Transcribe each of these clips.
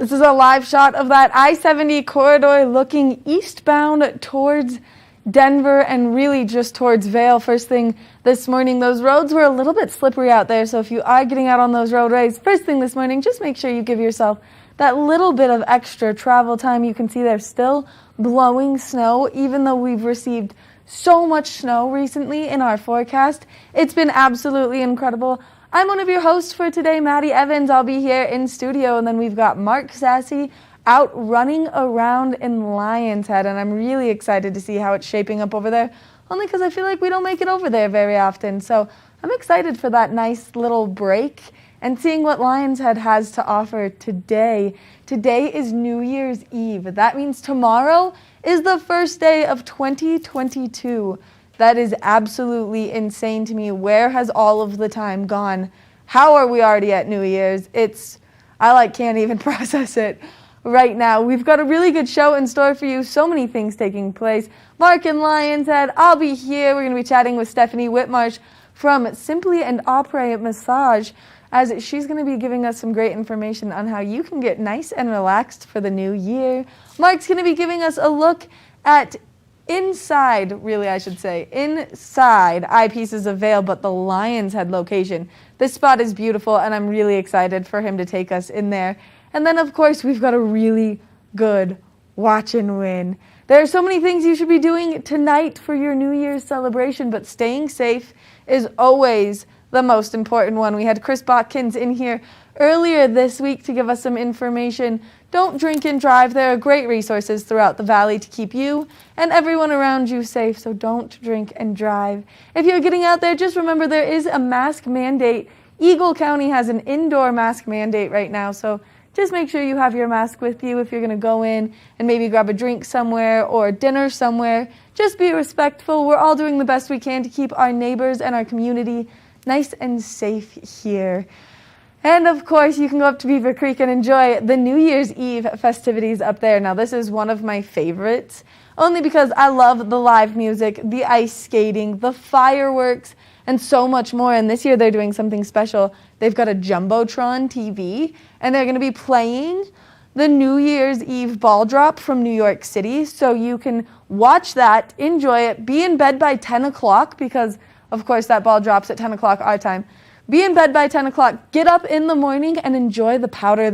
This is a live shot of that I-70 corridor looking eastbound towards Denver and really just towards Vail. First thing this morning, those roads were a little bit slippery out there, so if you are getting out on those roadways first thing this morning, just make sure you give yourself that little bit of extra travel time. You can see there's still blowing snow, even though we've received so much snow recently in our forecast. It's been absolutely incredible. I'm one of your hosts for today, Maddie Evans. I'll be here in studio, and then we've got Mark Sassy out running around in Lion's Head, and I'm really excited to see how it's shaping up over there, only because I feel like we don't make it over there very often. So I'm excited for that nice little break and seeing what Lion's Head has to offer today. Today is New Year's Eve. That means tomorrow is the first day of 2022. That is absolutely insane to me. Where has all of the time gone? How are we already at New Year's? I can't even process it right now. We've got a really good show in store for you. So many things taking place. Mark in Lion's Head. I'll be here. We're going to be chatting with Stephanie Whitmarsh from Simply and Après Massage, as she's going to be giving us some great information on how you can get nice and relaxed for the new year. Mark's going to be giving us a look at inside Eyepieces of Vail, but the Lion's Head location. This spot is beautiful, and I'm really excited for him to take us in there. And then, of course, we've got a really good watch and win. There are so many things you should be doing tonight for your New Year's celebration, but staying safe is always the most important one. We had Chris Botkins in here earlier this week to give us some information. Don't drink and drive. There are great resources throughout the Valley to keep you and everyone around you safe, so don't drink and drive. If you're getting out there, just remember there is a mask mandate. Eagle County has an indoor mask mandate right now, so just make sure you have your mask with you if you're going to go in and maybe grab a drink somewhere or dinner somewhere. Just be respectful. We're all doing the best we can to keep our neighbors and our community nice and safe here. And of course, you can go up to Beaver Creek and enjoy the New Year's Eve festivities up there. Now, this is one of my favorites, only because I love the live music, the ice skating, the fireworks, and so much more. And this year they're doing something special. They've got a Jumbotron TV, and they're going to be playing the New Year's Eve ball drop from New York City. So you can watch that, enjoy it, be in bed by 10 o'clock, because of course that ball drops at 10 o'clock our time. Be in bed by 10 o'clock, get up in the morning, and enjoy the powder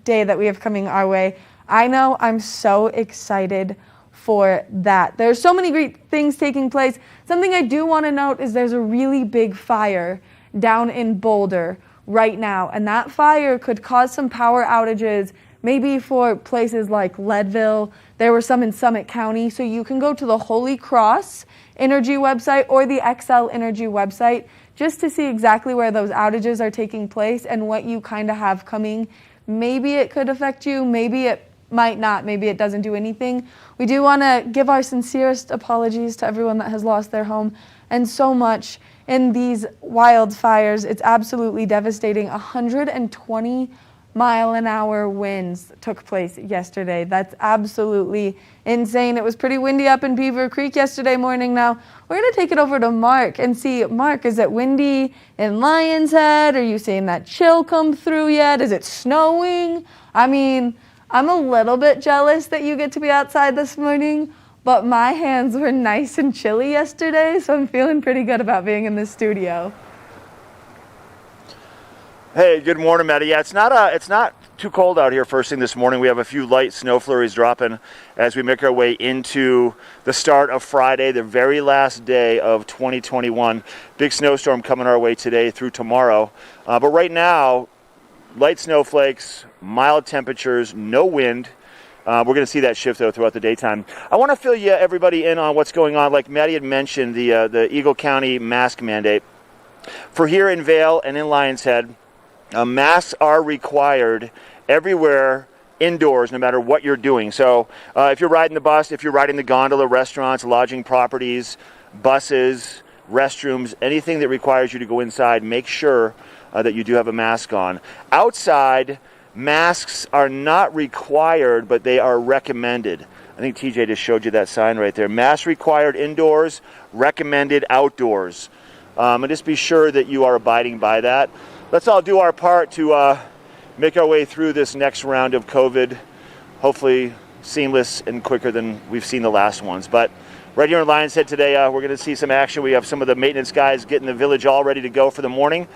day that we have coming our way. I know, I'm so excited for that. There's so many great things taking place. Something I do want to note is there's a really big fire down in Boulder right now, and that fire could cause some power outages, maybe for places like Leadville. There were some in Summit County, so you can go to the Holy Cross Energy website or the XL Energy website just to see exactly where those outages are taking place and what you kind of have coming. Maybe it could affect you, maybe it might not, maybe it doesn't do anything. We do want to give our sincerest apologies to everyone that has lost their home and so much in these wildfires. It's absolutely devastating. 120-mile-an-hour winds took place yesterday. That's absolutely insane. It was pretty windy up in Beaver Creek yesterday morning. Now, we're going to take it over to Mark and see, Mark, is it windy in Lion's Head? Are you seeing that chill come through yet? Is it snowing? I mean, I'm a little bit jealous that you get to be outside this morning, but my hands were nice and chilly yesterday, so I'm feeling pretty good about being in the studio. Hey, good morning, Maddie. Yeah, it's not too cold out here first thing this morning. We have a few light snow flurries dropping as we make our way into the start of Friday, the very last day of 2021. Big snowstorm coming our way today through tomorrow. But right now, light snowflakes, mild temperatures, no wind. We're going to see that shift, though, throughout the daytime. I want to fill you, everybody, in on what's going on. Like Maddie had mentioned, the Eagle County mask mandate. For here in Vail and in Lion's Head, masks are required everywhere indoors, no matter what you're doing. So if you're riding the bus, if you're riding the gondola, restaurants, lodging properties, buses, restrooms, anything that requires you to go inside, make sure that you do have a mask on. Outside, masks are not required, but they are recommended. I think TJ just showed you that sign right there. Masks required indoors, recommended outdoors. And just be sure that you are abiding by that. Let's all do our part to make our way through this next round of COVID, hopefully seamless and quicker than we've seen the last ones. But right here in Lion's Head today, we're going to see some action. We have some of the maintenance guys getting the village all ready to go for the morning.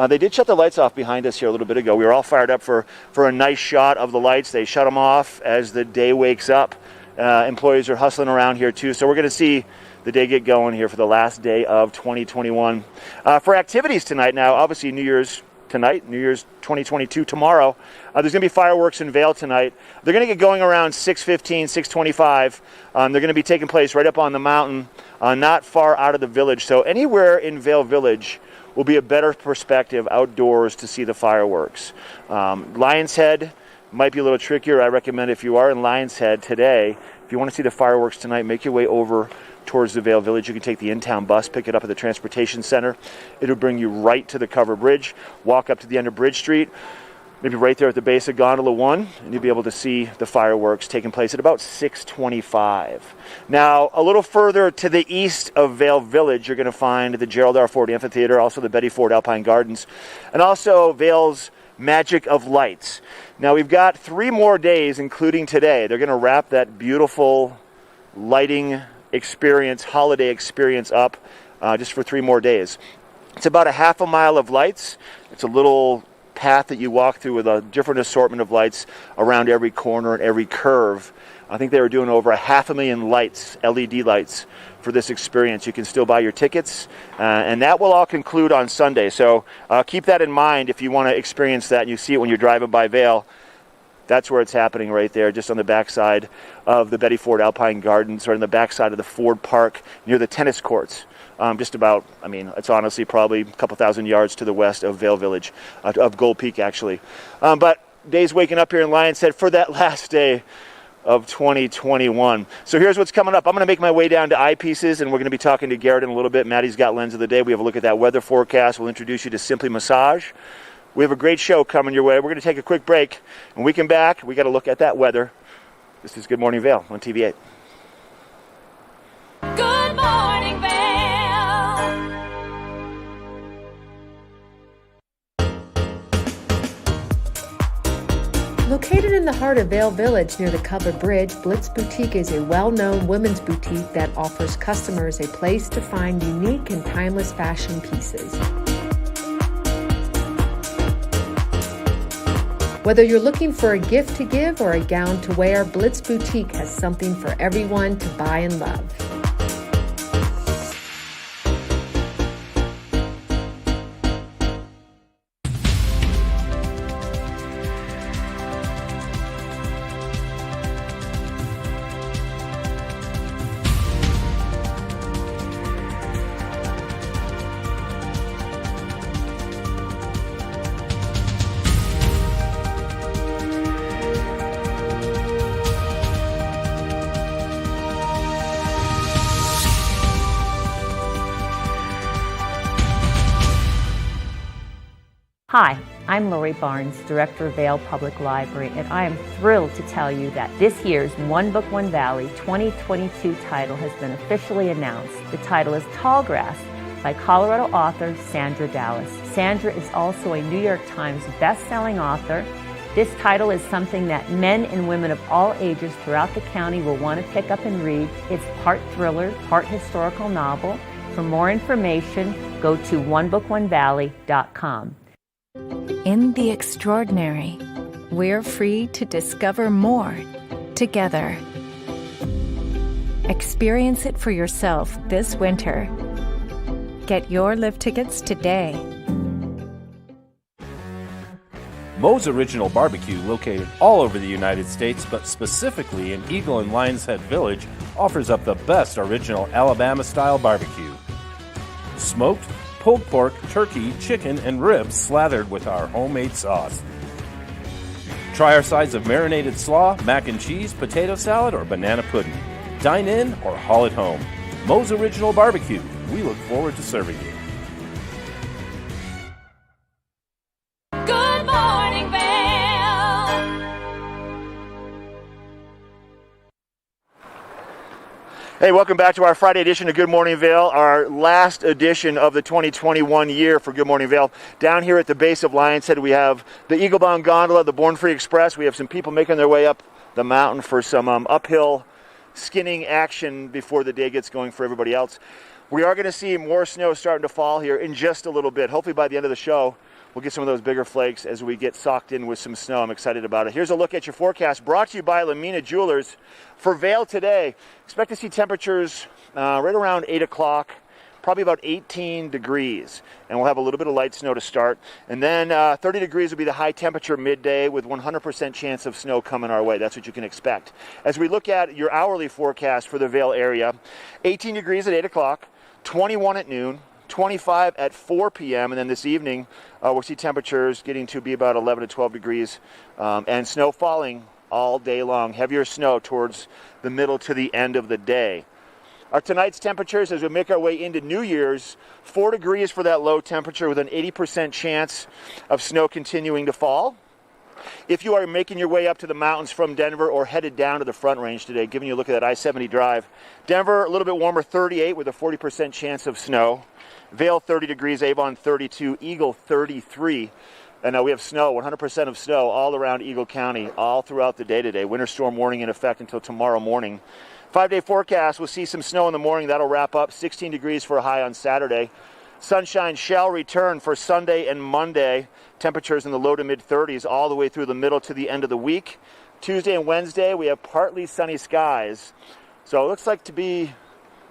They did shut the lights off behind us here a little bit ago. We were all fired up for a nice shot of the lights. They shut them off as the day wakes up. Employees are hustling around here too. So we're going to see the day get going here for the last day of 2021. For activities tonight now, obviously New Year's tonight, New Year's 2022 tomorrow. There's going to be fireworks in Vail tonight. They're going to get going around 6:15, 6:25. They're going to be taking place right up on the mountain, not far out of the village. So anywhere in Vail Village will be a better perspective outdoors to see the fireworks. Lion's Head might be a little trickier. I recommend if you are in Lion's Head today, if you want to see the fireworks tonight, make your way over towards the Vail Village. You can take the in-town bus, pick it up at the transportation center. It'll bring you right to the covered bridge, walk up to the end of Bridge Street, maybe right there at the base of Gondola 1, and you'll be able to see the fireworks taking place at about 6:25. Now, a little further to the east of Vail Village, you're going to find the Gerald R. Ford Amphitheater, also the Betty Ford Alpine Gardens, and also Vail's Magic of Lights. Now, we've got 3 more days, including today. They're going to wrap that beautiful lighting experience, holiday experience up just for 3 more days. It's about a half a mile of lights. It's a little path that you walk through with a different assortment of lights around every corner and every curve. I think they were doing over 500,000 lights, LED lights, for this experience. You can still buy your tickets, and that will all conclude on Sunday. So keep that in mind if you want to experience that and you see it when you're driving by Vail. That's where it's happening right there, just on the backside of the Betty Ford Alpine Gardens, or on the backside of the Ford Park near the tennis courts. Just about, I mean, it's honestly probably a couple thousand yards to the west of Vail Village, of Gold Peak actually. But day's waking up here in Lion's Head for that last day of 2021. So here's what's coming up. I'm going to make my way down to Eyepieces, and we're going to be talking to Garrett in a little bit. Maddie's got Lens of the Day. We have a look at that weather forecast. We'll introduce you to Simply Massage. We have a great show coming your way. We're going to take a quick break. When we come back, we got to look at that weather. This is Good Morning Vail on TV8. Good morning, Vail. Located in the heart of Vail Village near the Covered Bridge, Blitz Boutique is a well-known women's boutique that offers customers a place to find unique and timeless fashion pieces. Whether you're looking for a gift to give or a gown to wear, Blitz Boutique has something for everyone to buy and love. Hi, I'm Lori Barnes, Director of Vail Public Library, and I am thrilled to tell you that this year's One Book, One Valley 2022 title has been officially announced. The title is Tallgrass by Colorado author Sandra Dallas. Sandra is also a New York Times best-selling author. This title is something that men and women of all ages throughout the county will want to pick up and read. It's part thriller, part historical novel. For more information, go to onebookonevalley.com. In the extraordinary, we're free to discover more together. Experience it for yourself this winter. Get your lift tickets today. Moe's Original Barbecue, located all over the United States, but specifically in Eagle and Lions Head Village, offers up the best original Alabama-style barbecue. Smoked, pulled pork, turkey, chicken, and ribs slathered with our homemade sauce. Try our sides of marinated slaw, mac and cheese, potato salad, or banana pudding. Dine in or haul it home. Moe's Original Barbecue. We look forward to serving you. Good morning, Vail. Hey, welcome back to our Friday edition of Good Morning Vail, our last edition of the 2021 year for Good Morning Vail. Down here at the base of Lion's Head, we have the Eagle Bound Gondola, the Born Free Express. We have some people making their way up the mountain for some uphill skinning action before the day gets going for everybody else. We are going to see more snow starting to fall here in just a little bit. Hopefully by the end of the show, we'll get some of those bigger flakes as we get socked in with some snow. I'm excited about it. Here's a look at your forecast brought to you by Lamina Jewelers. For Vail today, expect to see temperatures right around 8 o'clock, probably about 18 degrees. And we'll have a little bit of light snow to start. And then 30 degrees will be the high temperature midday with 100% chance of snow coming our way. That's what you can expect. As we look at your hourly forecast for the Vail area, 18 degrees at 8 o'clock, 21 at noon, 25 at 4 p.m. And then this evening, we'll see temperatures getting to be about 11 to 12 degrees and snow falling all day long. Heavier snow towards the middle to the end of the day. Our tonight's temperatures as we make our way into New Year's, 4 degrees for that low temperature with an 80% chance of snow continuing to fall. If you are making your way up to the mountains from Denver or headed down to the Front Range today, giving you a look at that I-70 drive, Denver a little bit warmer, 38 with a 40% chance of snow. Vail 30 degrees, Avon 32, Eagle 33. And we have snow, 100% of snow all around Eagle County all throughout the day today. Winter storm warning in effect until tomorrow morning. 5-day forecast, we'll see some snow in the morning. That'll wrap up 16 degrees for a high on Saturday. Sunshine shall return for Sunday and Monday. Temperatures in the low to mid 30s all the way through the middle to the end of the week. Tuesday and Wednesday, we have partly sunny skies. So it looks like to be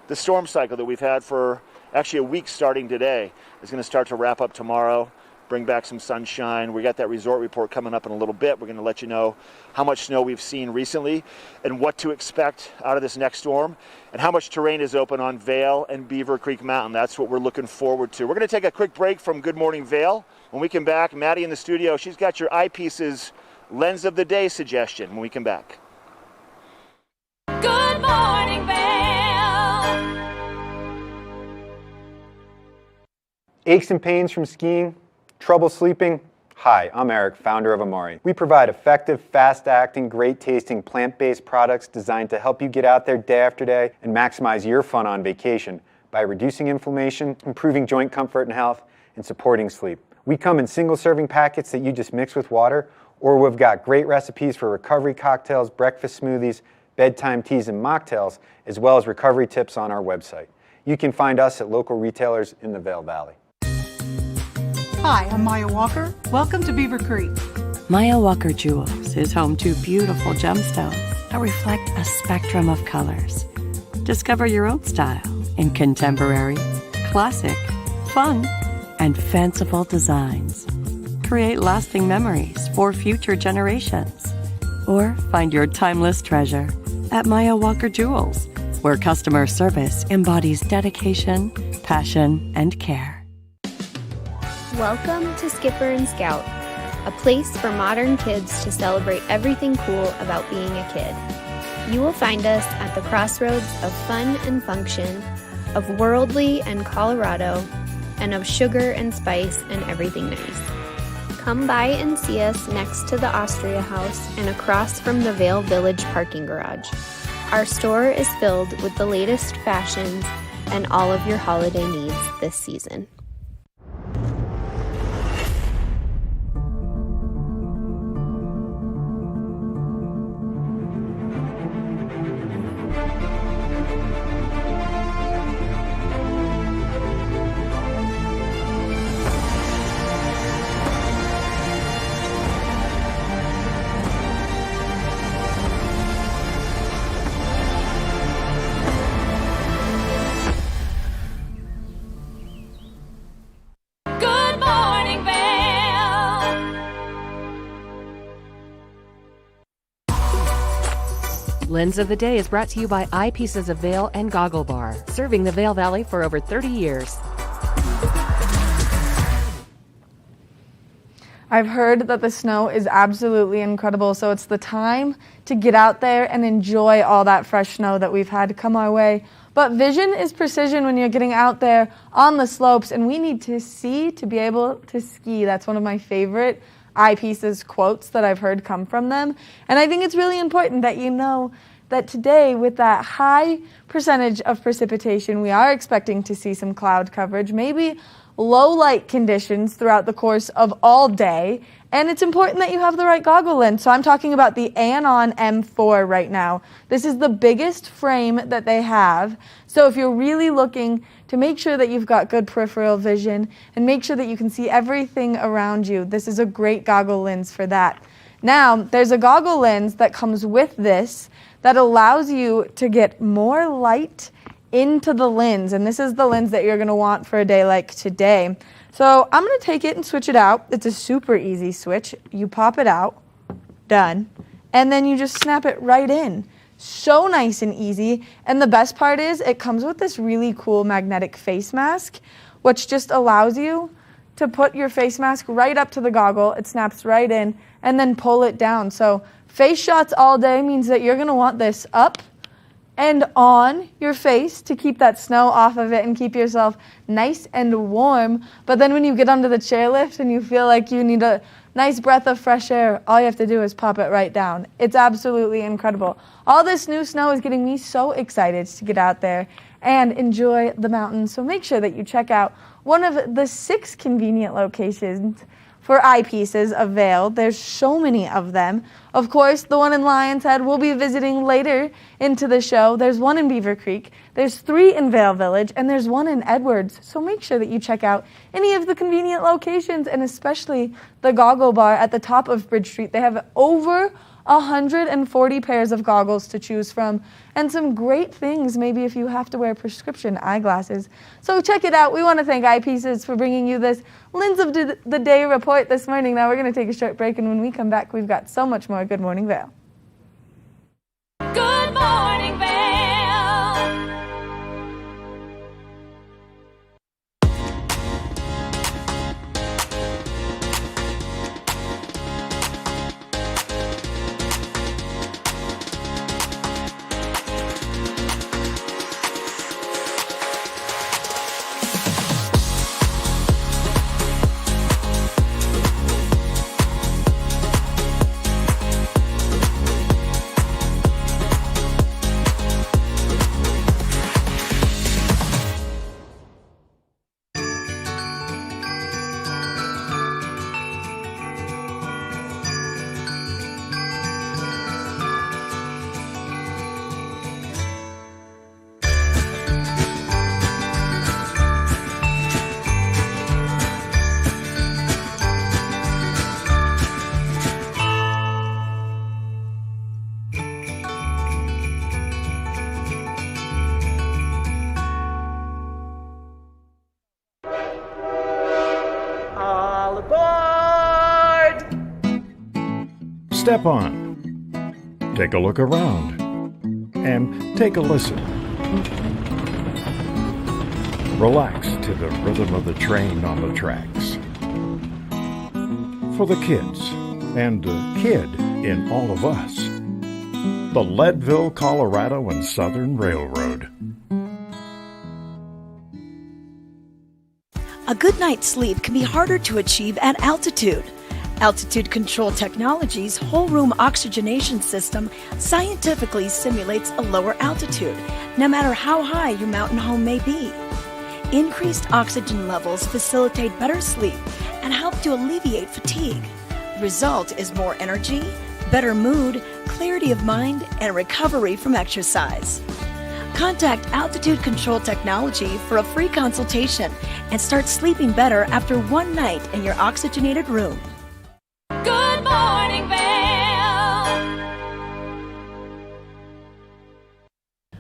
the storm cycle that we've had for actually a week starting today is going to start to wrap up tomorrow. Bring back some sunshine. We got that resort report coming up in a little bit. We're going to let you know how much snow we've seen recently and what to expect out of this next storm and how much terrain is open on Vail and Beaver Creek Mountain. That's what we're looking forward to. We're going to take a quick break from Good Morning Vail. When we come back, Maddie in the studio, she's got your Eyepieces Lens of the Day suggestion when we come back. Good morning, Vail. Aches and pains from skiing? Trouble sleeping? Hi, I'm Eric, founder of Amari. We provide effective, fast-acting, great-tasting, plant-based products designed to help you get out there day after day and maximize your fun on vacation by reducing inflammation, improving joint comfort and health, and supporting sleep. We come in single-serving packets that you just mix with water, or we've got great recipes for recovery cocktails, breakfast smoothies, bedtime teas, and mocktails, as well as recovery tips on our website. You can find us at local retailers in the Vail Valley. Hi, I'm Maya Walker. Welcome to Beaver Creek. Maya Walker Jewels is home to beautiful gemstones that reflect a spectrum of colors. Discover your own style in contemporary, classic, fun, and fanciful designs. Create lasting memories for future generations. Or find your timeless treasure at Maya Walker Jewels, where customer service embodies dedication, passion, and care. Welcome to Skipper and Scout, a place for modern kids to celebrate everything cool about being a kid. You will find us at the crossroads of fun and function, of worldly and Colorado, and of sugar and spice and everything nice. Come by and see us next to the Austria House and across from the Vail Village parking garage. Our store is filled with the latest fashions and all of your holiday needs this season. Lens of the Day is brought to you by Eyepieces of Vail and Goggle Bar, serving the Vail Valley for over 30 years. I've heard that the snow is absolutely incredible, so it's the time to get out there and enjoy all that fresh snow that we've had come our way. But vision is precision when you're getting out there on the slopes, and we need to see to be able to ski. That's one of my favorite Eyepieces quotes that I've heard come from them. And I think it's really important that you know that today, with that high percentage of precipitation, we are expecting to see some cloud coverage, maybe low light conditions throughout the course of all day. And it's important that you have the right goggle lens. So I'm talking about the Anon M4 right now. This is the biggest frame that they have. So if you're really looking to make sure that you've got good peripheral vision and make sure that you can see everything around you, this is a great goggle lens for that. Now, there's a goggle lens that comes with this that allows you to get more light into the lens. And this is the lens that you're going to want for a day like today. So I'm going to take it and switch it out. It's a super easy switch. You pop it out, done, and then you just snap it right in. So nice and easy. And the best part is it comes with this really cool magnetic face mask, which just allows you to put your face mask right up to the goggle. It snaps right in, and then pull it down. So face shots all day means that you're going to want this up and on your face to keep that snow off of it and keep yourself nice and warm. But then when you get onto the chairlift and you feel like you need a nice breath of fresh air, all you have to do is pop it right down. It's absolutely incredible. All this new snow is getting me so excited to get out there and enjoy the mountains. So make sure that you check out one of the 6 convenient locations for eyepieces of Vail. There's so many of them. Of course, the one in Lion's Head we'll be visiting later into the show. There's one in Beaver Creek, there's 3 in Vail Village, and there's one in Edwards. So make sure that you check out any of the convenient locations, and especially the Goggle Bar at the top of Bridge Street. They have over 140 pairs of goggles to choose from, and some great things maybe if you have to wear prescription eyeglasses. So check it out. We want to thank Eyepieces for bringing you this Lens of the Day report this morning. Now we're going to take a short break, and when we come back, we've got so much more Good Morning Vail. Good morning, Vail. Step on, take a look around, and take a listen. Relax to the rhythm of the train on the tracks. For the kids, and the kid in all of us, the Leadville, Colorado and Southern Railroad. A good night's sleep can be harder to achieve at altitude. Altitude Control Technology's whole room oxygenation system scientifically simulates a lower altitude, no matter how high your mountain home may be. Increased oxygen levels facilitate better sleep and help to alleviate fatigue. The result is more energy, better mood, clarity of mind, and recovery from exercise. Contact Altitude Control Technology for a free consultation and start sleeping better after one night in your oxygenated room. Good morning, Vail.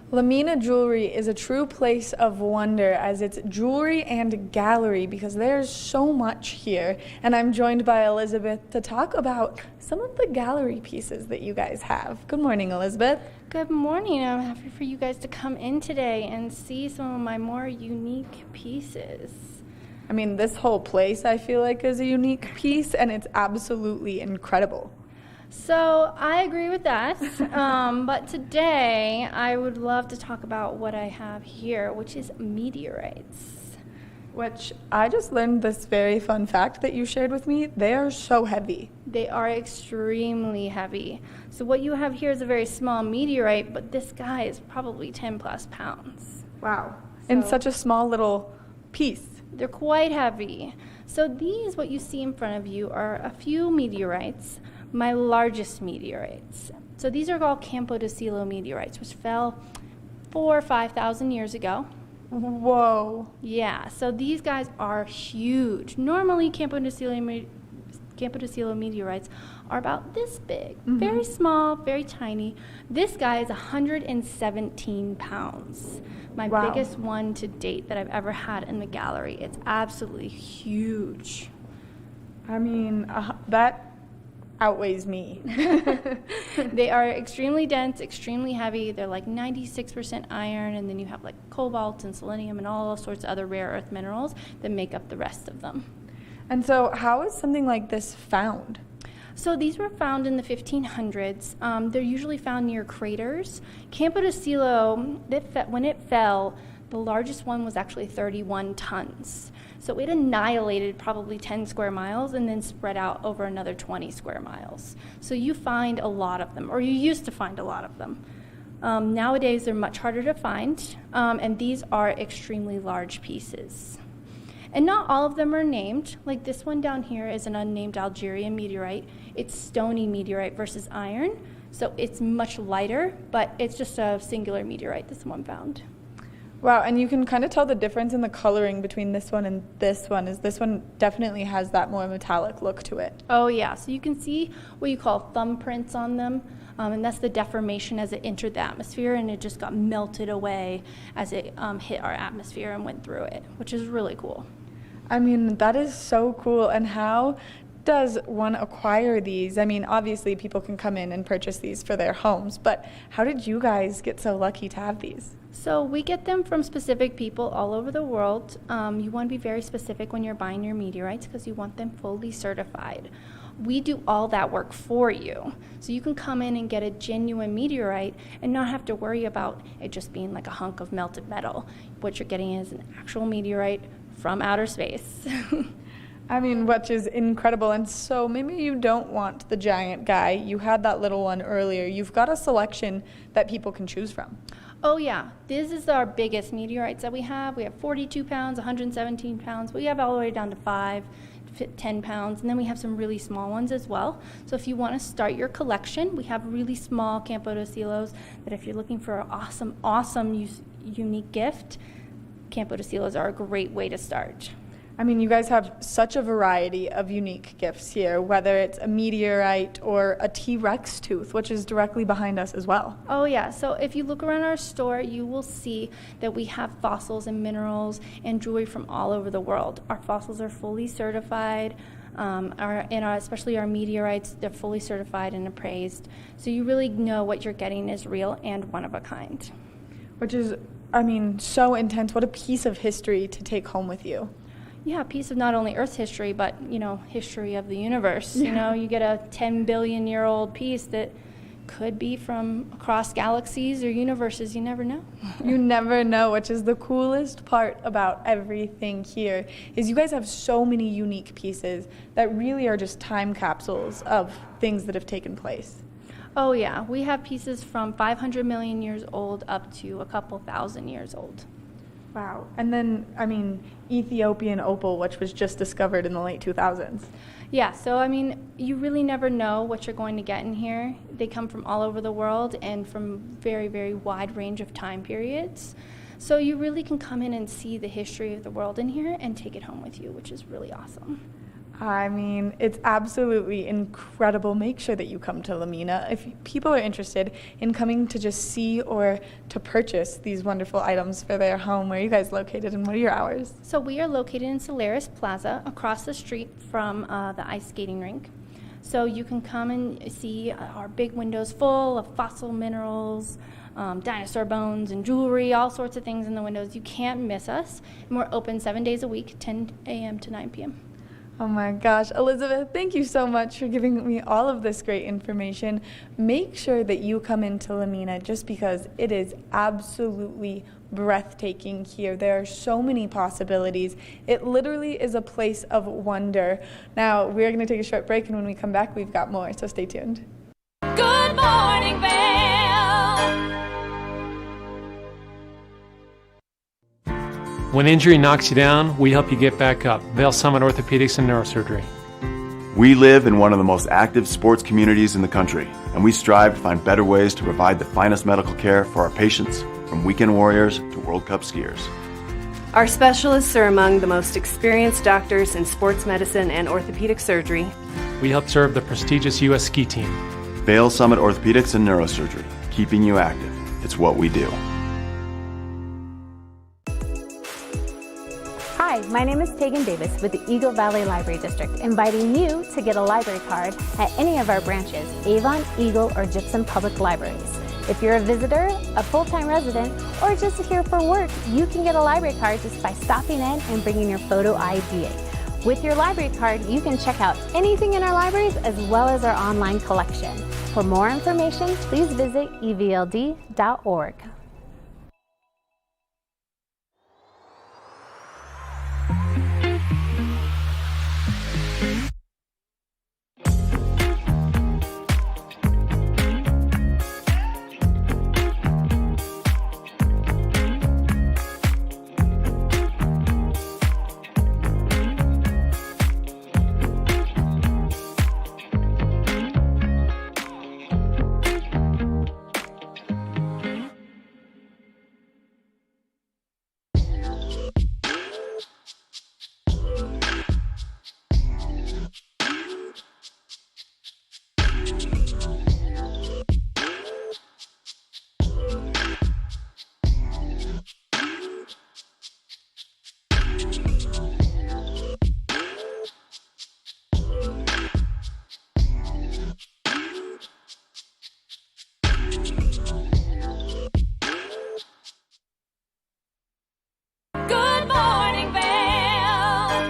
Lamina Jewelry is a true place of wonder, as it's jewelry and gallery, because there's so much here. And I'm joined by Elizabeth to talk about some of the gallery pieces that you guys have. Good morning, Elizabeth. Good morning. I'm happy for you guys to come in today and see some of my more unique pieces. I mean, this whole place I feel like is a unique piece, and it's absolutely incredible. So I agree with that, but today I would love to talk about what I have here, which is meteorites. Which I just learned this very fun fact that you shared with me. They are so heavy. They are extremely heavy. So what you have here is a very small meteorite, but this guy is probably 10 plus pounds. Wow. In such a small little piece. They're quite heavy. So these, what you see in front of you, are a few meteorites, my largest meteorites. So these are called Campo de Silo meteorites, which fell 4,000 or 5,000 years ago. Whoa. Yeah, so these guys are huge. Normally, Campo de Silo meteorites are about this big. Very small, very tiny. This guy is 117 pounds. My biggest one to date that I've ever had in the gallery. It's absolutely huge. I mean, that outweighs me. They are extremely dense, extremely heavy. They're like 96% iron, and then you have like cobalt and selenium and all sorts of other rare earth minerals that make up the rest of them. And so how is something like this found? So these were found in the 1500s. They're usually found near craters. Campo de Silo, when it fell, the largest one was actually 31 tons. So it annihilated probably 10 square miles and then spread out over another 20 square miles. So you find a lot of them, or you used to find a lot of them. Nowadays, they're much harder to find, and these are extremely large pieces. And not all of them are named. Like this one down here is an unnamed Algerian meteorite. It's stony meteorite versus iron, so it's much lighter, but it's just a singular meteorite, this one found. Wow, and you can kind of tell the difference in the coloring between this one and this one, is this one definitely has that more metallic look to it. Oh yeah, so you can see what you call thumbprints on them, and that's the deformation as it entered the atmosphere, and it just got melted away as it hit our atmosphere and went through it, which is really cool. I mean, that is so cool. And how does one acquire these? I mean, obviously people can come in and purchase these for their homes, but how did you guys get so lucky to have these? So we get them from specific people all over the world. You want to be very specific when you're buying your meteorites because you want them fully certified. We do all that work for you. So you can come in and get a genuine meteorite and not have to worry about it just being like a hunk of melted metal. What you're getting is an actual meteorite from outer space. I mean, which is incredible. And so maybe you don't want the giant guy. You had that little one earlier. You've got a selection that people can choose from. Oh yeah, this is our biggest meteorites that we have. We have 42 pounds, 117 pounds. We have all the way down to 5, 10 pounds, and then we have some really small ones as well. So if you want to start your collection, we have really small Campo de Silos that if you're looking for an awesome, unique gift, Campo de Silos are a great way to start. I mean, you guys have such a variety of unique gifts here, whether it's a meteorite or a T-Rex tooth, which is directly behind us as well. Oh yeah, so if you look around our store, you will see that we have fossils and minerals and jewelry from all over the world. Our fossils are fully certified, especially our meteorites, they're fully certified and appraised. So you really know what you're getting is real and one of a kind. Which is, I mean, so intense. What a piece of history to take home with you. Yeah, a piece of not only Earth's history, but, history of the universe. Yeah. You get a 10 billion year old piece that could be from across galaxies or universes. You never know. You never know, which is the coolest part about everything here, is you guys have so many unique pieces that really are just time capsules of things that have taken place. Oh yeah, we have pieces from 500 million years old up to a couple thousand years old. Wow. And then, I mean, Ethiopian opal, which was just discovered in the late 2000s. Yeah, so I mean, you really never know what you're going to get in here. They come from all over the world and from very, very wide range of time periods. So you really can come in and see the history of the world in here and take it home with you, which is really awesome. I mean, it's absolutely incredible. Make sure that you come to Lamina. If people are interested in coming to just see or to purchase these wonderful items for their home, where are you guys located and what are your hours? So we are located in Solaris Plaza, across the street from the ice skating rink. So you can come and see our big windows full of fossil minerals, dinosaur bones and jewelry, all sorts of things in the windows. You can't miss us. And we're open 7 days a week, 10 a.m. to 9 p.m. Oh my gosh, Elizabeth, thank you so much for giving me all of this great information. Make sure that you come into Lamina just because it is absolutely breathtaking here. There are so many possibilities. It literally is a place of wonder. Now, we're going to take a short break, and when we come back, we've got more, so stay tuned. Good morning, Vale. When injury knocks you down, we help you get back up. Vail Summit Orthopedics and Neurosurgery. We live in one of the most active sports communities in the country, and we strive to find better ways to provide the finest medical care for our patients, from weekend warriors to World Cup skiers. Our specialists are among the most experienced doctors in sports medicine and orthopedic surgery. We help serve the prestigious U.S. ski team. Vail Summit Orthopedics and Neurosurgery, keeping you active. It's what we do. Hi, my name is Tegan Davis with the Eagle Valley Library District, inviting you to get a library card at any of our branches, Avon, Eagle, or Gypsum Public Libraries. If you're a visitor, a full-time resident, or just here for work, you can get a library card just by stopping in and bringing your photo ID. With your library card, you can check out anything in our libraries as well as our online collection. For more information, please visit evld.org. Good morning, Vale.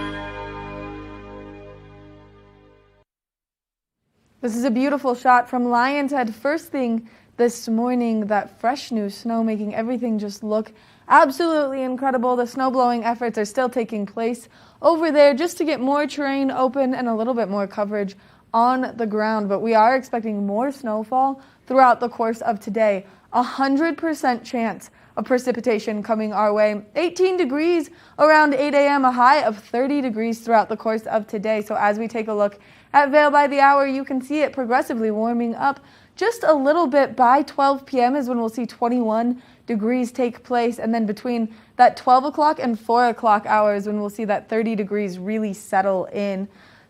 This is a beautiful shot from Lion's Head. First thing this morning, that fresh new snow making everything just look absolutely incredible. The snow blowing efforts are still taking place over there just to get more terrain open and a little bit more coverage on the ground. But we are expecting more snowfall throughout the course of today. 100% chance of precipitation coming our way. 18 degrees around 8 a.m., a high of 30 degrees throughout the course of today. So as we take a look at Vail by the hour, you can see it progressively warming up just a little bit. By 12 p.m. is when we'll see 21 degrees take place. And then between that 12 o'clock and 4 o'clock hours when we'll see that 30 degrees really settle in.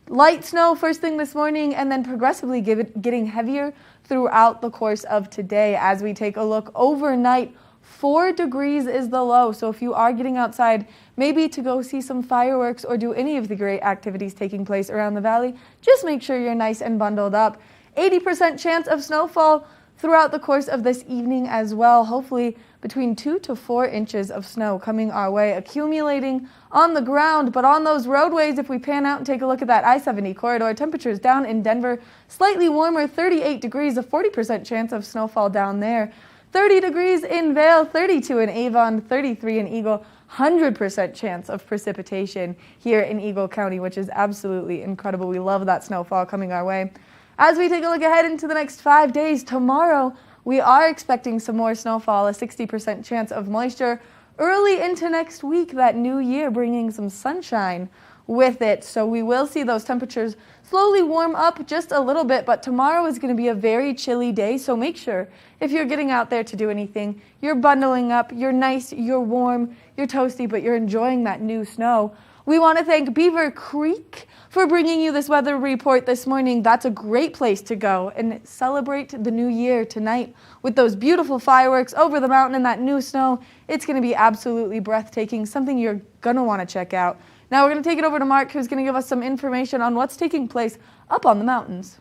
Light snow first thing this morning and then progressively getting heavier throughout the course of today. As we take a look overnight, 4 degrees is the low. So if you are getting outside, maybe to go see some fireworks or do any of the great activities taking place around the valley, just make sure you're nice and bundled up. 80% chance of snowfall throughout the course of this evening as well. Hopefully between 2 to 4 inches of snow coming our way, accumulating on the ground. But on those roadways, if we pan out and take a look at that I-70 corridor, temperatures down in Denver, slightly warmer, 38 degrees, a 40% chance of snowfall down there. 30 degrees in Vail, 32 in Avon, 33 in Eagle, 100% chance of precipitation here in Eagle County, which is absolutely incredible. We love that snowfall coming our way. As we take a look ahead into the next 5 days, tomorrow we are expecting some more snowfall, a 60% chance of moisture. Early into next week, that new year bringing some sunshine with it. So we will see those temperatures slowly warm up just a little bit, but tomorrow is going to be a very chilly day. So make sure if you're getting out there to do anything, you're bundling up, you're nice, you're warm, you're toasty, but you're enjoying that new snow. We want to thank Beaver Creek for bringing you this weather report this morning. That's a great place to go and celebrate the new year tonight with those beautiful fireworks over the mountain and that new snow. It's going to be absolutely breathtaking, something you're going to want to check out. Now we're going to take it over to Mark, who's going to give us some information on what's taking place up on the mountains.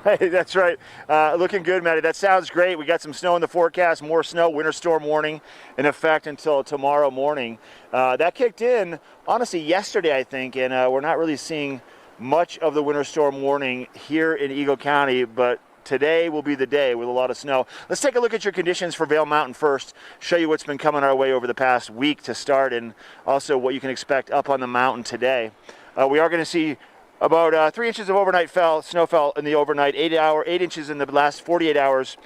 Hey, that's right. Looking good, Maddie. That sounds great. We got some snow in the forecast, more snow, winter storm warning in effect until tomorrow morning. That kicked in, honestly, yesterday, I think, and we're not really seeing much of the winter storm warning here in Eagle County, but today will be the day with a lot of snow. Let's take a look at your conditions for Vail Mountain first, show you what's been coming our way over the past week to start, and also what you can expect up on the mountain today. We are going to see about 3 inches of overnight snow fell in the overnight, 8 inches in the last 48 hours.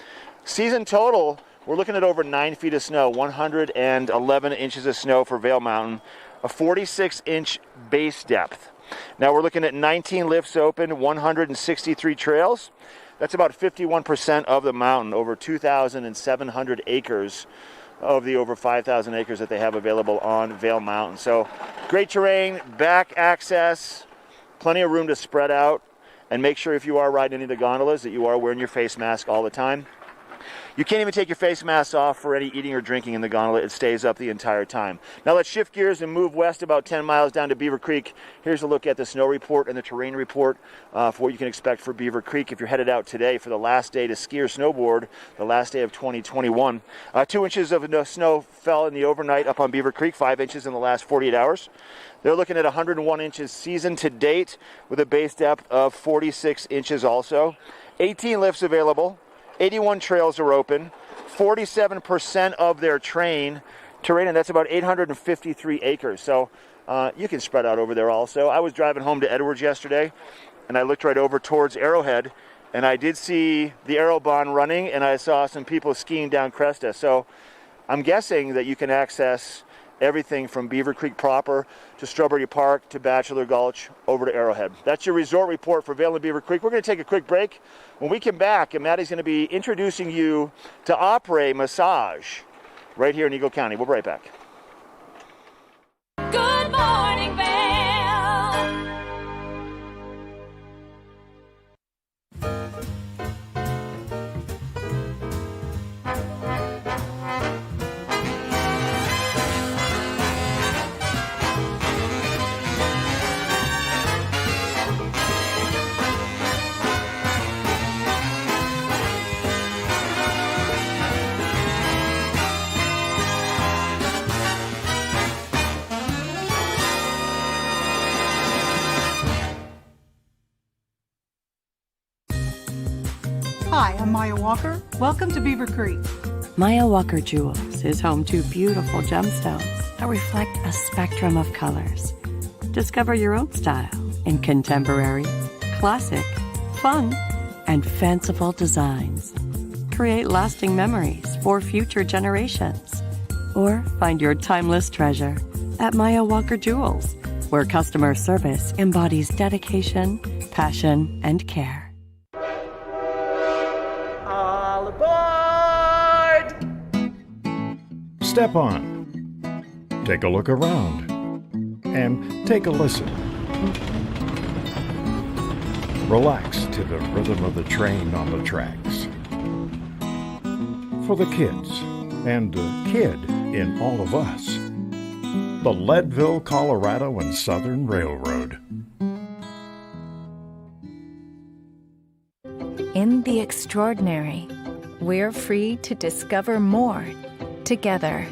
Season total, we're looking at over 9 feet of snow, 111 inches of snow for Vail Mountain, a 46-inch base depth. Now we're looking at 19 lifts open, 163 trails. That's about 51% of the mountain, over 2,700 acres of the over 5,000 acres that they have available on Vail Mountain. So great terrain, back access, plenty of room to spread out, and make sure if you are riding any of the gondolas that you are wearing your face mask all the time. You can't even take your face mask off for any eating or drinking in the gondola. It stays up the entire time. Now let's shift gears and move west about 10 miles down to Beaver Creek. Here's a look at the snow report and the terrain report for what you can expect for Beaver Creek if you're headed out today for the last day to ski or snowboard, the last day of 2021. 2 inches of snow fell in the overnight up on Beaver Creek, 5 inches in the last 48 hours. They're looking at 101 inches season to date with a base depth of 46 inches also. 18 lifts available. 81 trails are open, 47% of their terrain, and that's about 853 acres. So you can spread out over there also. I was driving home to Edwards yesterday, and I looked right over towards Arrowhead, and I did see the Aerobahn running, and I saw some people skiing down Cresta. So I'm guessing that you can access everything from Beaver Creek proper to Strawberry Park to Bachelor Gulch over to Arrowhead. That's your resort report for Vail and Beaver Creek. We're going to take a quick break. When we come back, and Maddie's going to be introducing you to Opry Massage right here in Eagle County. We'll be right back. Good morning, Vail. Hi, I'm Maya Walker. Welcome to Beaver Creek. Maya Walker Jewels is home to beautiful gemstones that reflect a spectrum of colors. Discover your own style in contemporary, classic, fun, and fanciful designs. Create lasting memories for future generations. Or find your timeless treasure at Maya Walker Jewels, where customer service embodies dedication, passion, and care. All aboard! Step on. Take a look around. And take a listen. Relax to the rhythm of the train on the tracks. For the kids, and the kid in all of us. The Leadville, Colorado and Southern Railroad. In the extraordinary, we're free to discover more together.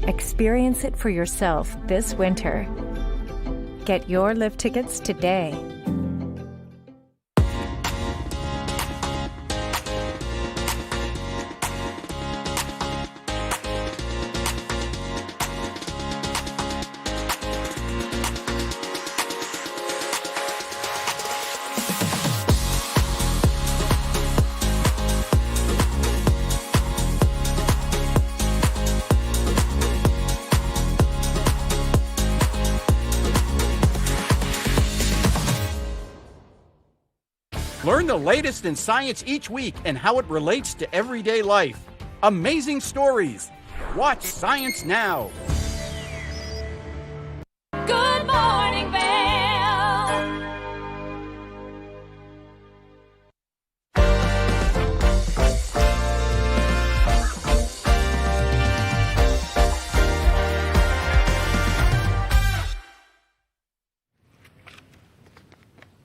Experience it for yourself this winter. Get your lift tickets today. Learn the latest in science each week and how it relates to everyday life. Amazing stories. Watch Science Now. Good morning, Vail.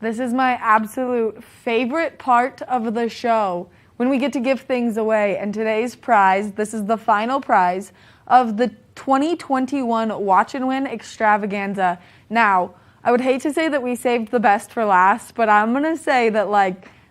This is my absolute favorite part of the show, when we get to give things away. And today's prize, this is the final prize of the 2021 Watch and Win Extravaganza. Now, I would hate to say that we saved the best for last, but I'm going to say that,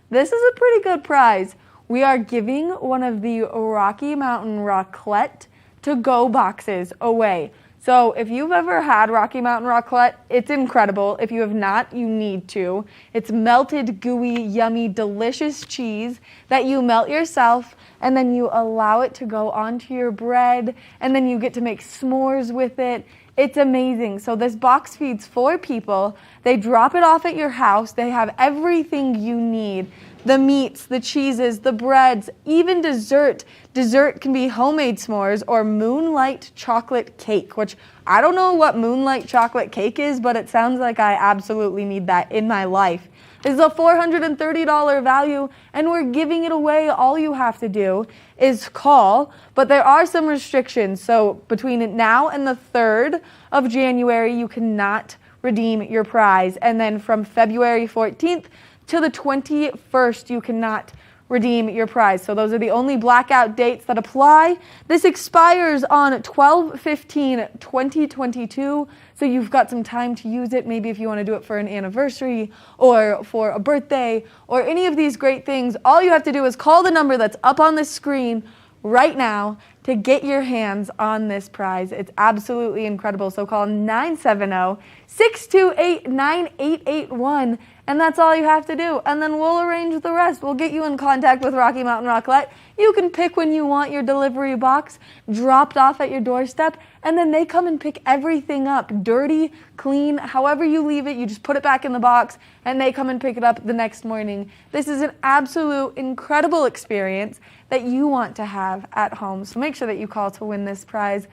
this is a pretty good prize. We are giving one of the Rocky Mountain Raclette to-go boxes away. So if you've ever had Rocky Mountain Raclette, it's incredible. If you have not, you need to. It's melted, gooey, yummy, delicious cheese that you melt yourself, and then you allow it to go onto your bread, and then you get to make s'mores with it. It's amazing. So this box feeds 4 people. They drop it off at your house. They have everything you need. The meats, the cheeses, the breads, even dessert. Dessert can be homemade s'mores or moonlight chocolate cake, which I don't know what moonlight chocolate cake is, but it sounds like I absolutely need that in my life. This is a $430 value, and we're giving it away. All you have to do is call, but there are some restrictions. So between now and the 3rd of January, you cannot redeem your prize. And then from February 14th to the 21st, you cannot redeem your prize. So those are the only blackout dates that apply. This expires on 12/15/2022, so you've got some time to use it. Maybe if you want to do it for an anniversary or for a birthday or any of these great things, all you have to do is call the number that's up on the screen right now to get your hands on this prize. It's absolutely incredible. So call 970-628-9881, and that's all you have to do. And then we'll arrange the rest. We'll get you in contact with Rocky Mountain Raclette. You can pick when you want your delivery box dropped off at your doorstep, and then they come and pick everything up, dirty, clean, however you leave it. You just put it back in the box, and they come and pick it up the next morning. This is an absolute incredible experience that you want to have at home. So make sure that you call to win this prize.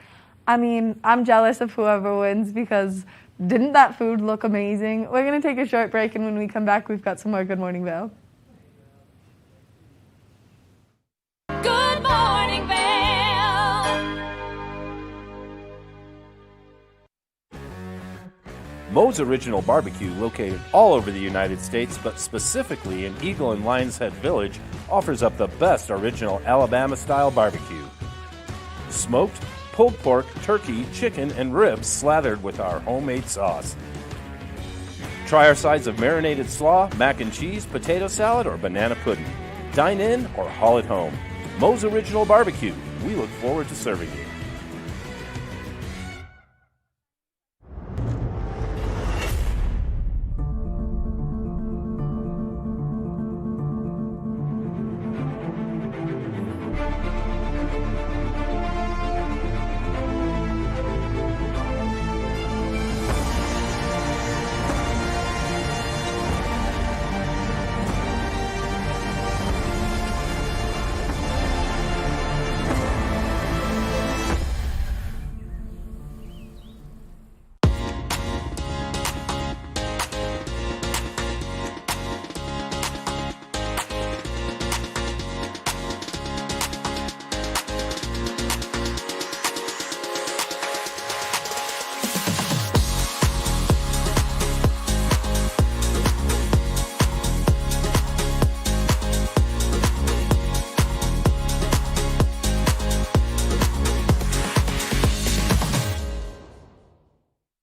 I mean, I'm jealous of whoever wins, because didn't that food look amazing? We're going to take a short break, and when we come back, we've got some more Good Morning Vale. Good morning, Vale. Moe's Original Barbecue, located all over the United States, but specifically in Eagle and Lions Head Village, offers up the best original Alabama-style barbecue. Smoked, pulled pork, turkey, chicken, and ribs slathered with our homemade sauce. Try our sides of marinated slaw, mac and cheese, potato salad, or banana pudding. Dine in or haul it home. Moe's Original Barbecue. We look forward to serving you.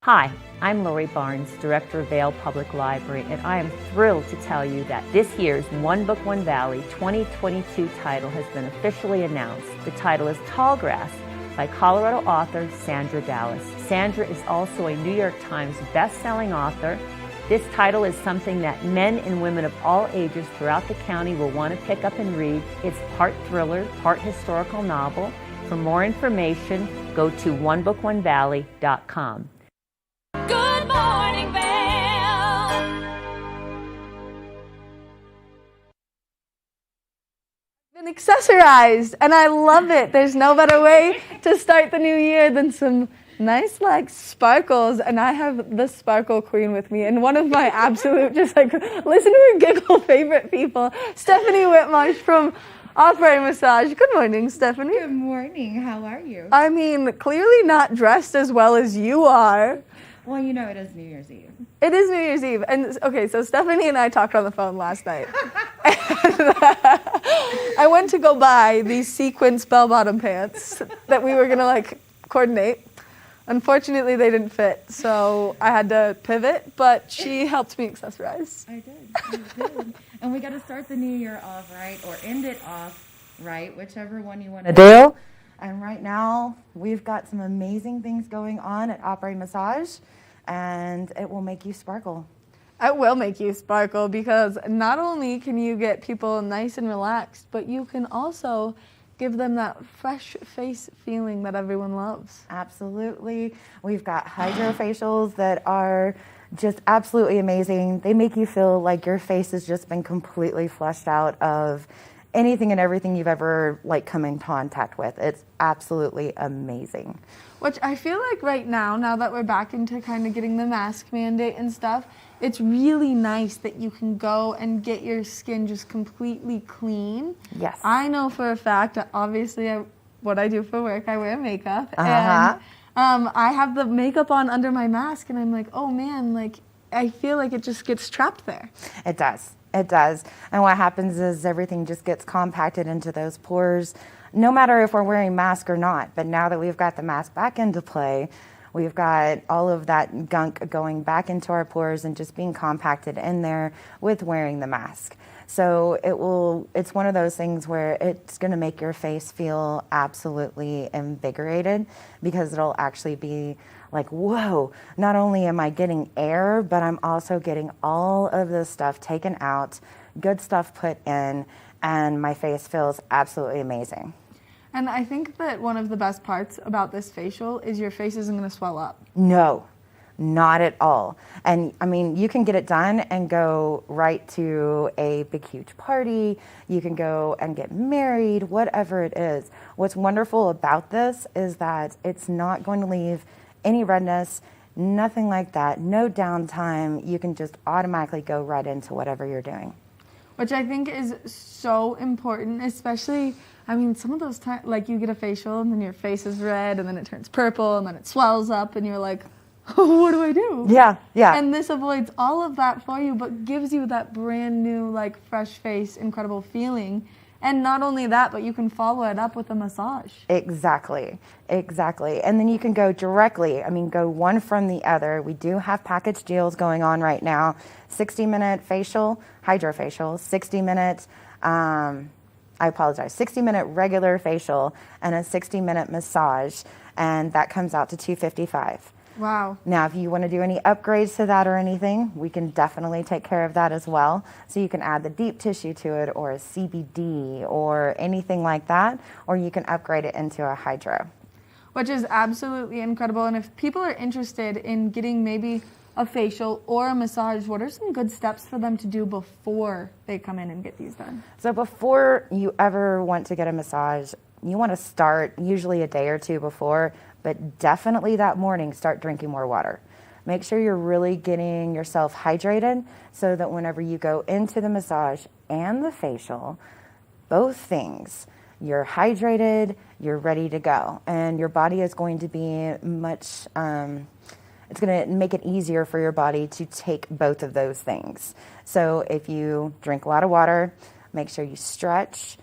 Hi, I'm Lori Barnes, Director of Vail Public Library, and I am thrilled to tell you that this year's One Book, One Valley 2022 title has been officially announced. The title is Tallgrass by Colorado author Sandra Dallas. Sandra is also a New York Times best-selling author. This title is something that men and women of all ages throughout the county will want to pick up and read. It's part thriller, part historical novel. For more information, go to onebookonevalley.com. Good morning, Vale. Been accessorized, and I love it. There's no better way to start the new year than some nice sparkles, and I have the Sparkle Queen with me, and one of my absolute listen to her giggle favorite people, Stephanie Whitmarsh from Opera Massage. Good morning, Stephanie. Good morning. How are you? I mean, clearly not dressed as well as you are. Well, you know it is New Year's Eve. It is New Year's Eve. And okay, so Stephanie and I talked on the phone last night. I went to go buy these sequins bell-bottom pants that we were gonna like coordinate. Unfortunately, they didn't fit, so I had to pivot, but she helped me accessorize. I did. And we got to start the new year off right, or end it off right, whichever one you want to do. And right now, we've got some amazing things going on at Opry Massage, and it will make you sparkle. It will make you sparkle because not only can you get people nice and relaxed, but you can also give them that fresh face feeling that everyone loves. Absolutely. We've got hydrofacials that are just absolutely amazing. They make you feel like your face has just been completely flushed out of anything and everything you've ever like come in contact with. It's absolutely amazing. Which I feel like right now that we're back into kind of getting the mask mandate and stuff, it's really nice that you can go and get your skin just completely clean. Yes. I know for a fact, obviously, what I do for work, I wear makeup. Uh-huh. And I have the makeup on under my mask, and I'm like, oh man, like I feel like it just gets trapped there. It does. It does. And what happens is everything just gets compacted into those pores, no matter if we're wearing mask or not. But now that we've got the mask back into play, we've got all of that gunk going back into our pores and just being compacted in there with wearing the mask. So it's one of those things where it's going to make your face feel absolutely invigorated, because it'll actually be like, whoa, not only am I getting air, but I'm also getting all of this stuff taken out, good stuff put in, and my face feels absolutely amazing. And I think that one of the best parts about this facial is your face isn't going to swell up. No, not at all. And I mean, you can get it done and go right to a big, huge party. You can go and get married, whatever it is. What's wonderful about this is that it's not going to leave any redness, nothing like that, no downtime. You can just automatically go right into whatever you're doing. Which I think is so important, especially, I mean, some of those times, like you get a facial and then your face is red and then it turns purple and then it swells up and you're like, oh, what do I do? Yeah. And this avoids all of that for you, but gives you that brand new, like, fresh face, incredible feeling. And not only that, but you can follow it up with a massage. Exactly. And then you can go directly, go one from the other. We do have package deals going on right now. 60-minute facial, hydrofacial, 60-minute, 60-minute regular facial, and a 60-minute massage. And that comes out to $255. Wow. Now, if you want to do any upgrades to that or anything, we can definitely take care of that as well. So you can add the deep tissue to it, or a CBD, or anything like that, or you can upgrade it into a hydro. Which is absolutely incredible. And if people are interested in getting maybe a facial or a massage, what are some good steps for them to do before they come in and get these done? So before you ever want to get a massage, you want to start usually a day or two before, but definitely that morning, start drinking more water. Make sure you're really getting yourself hydrated so that whenever you go into the massage and the facial, both things, you're hydrated, you're ready to go. And your body is going to be much, it's going to make it easier for your body to take both of those things. So if you drink a lot of water, make sure you stretch.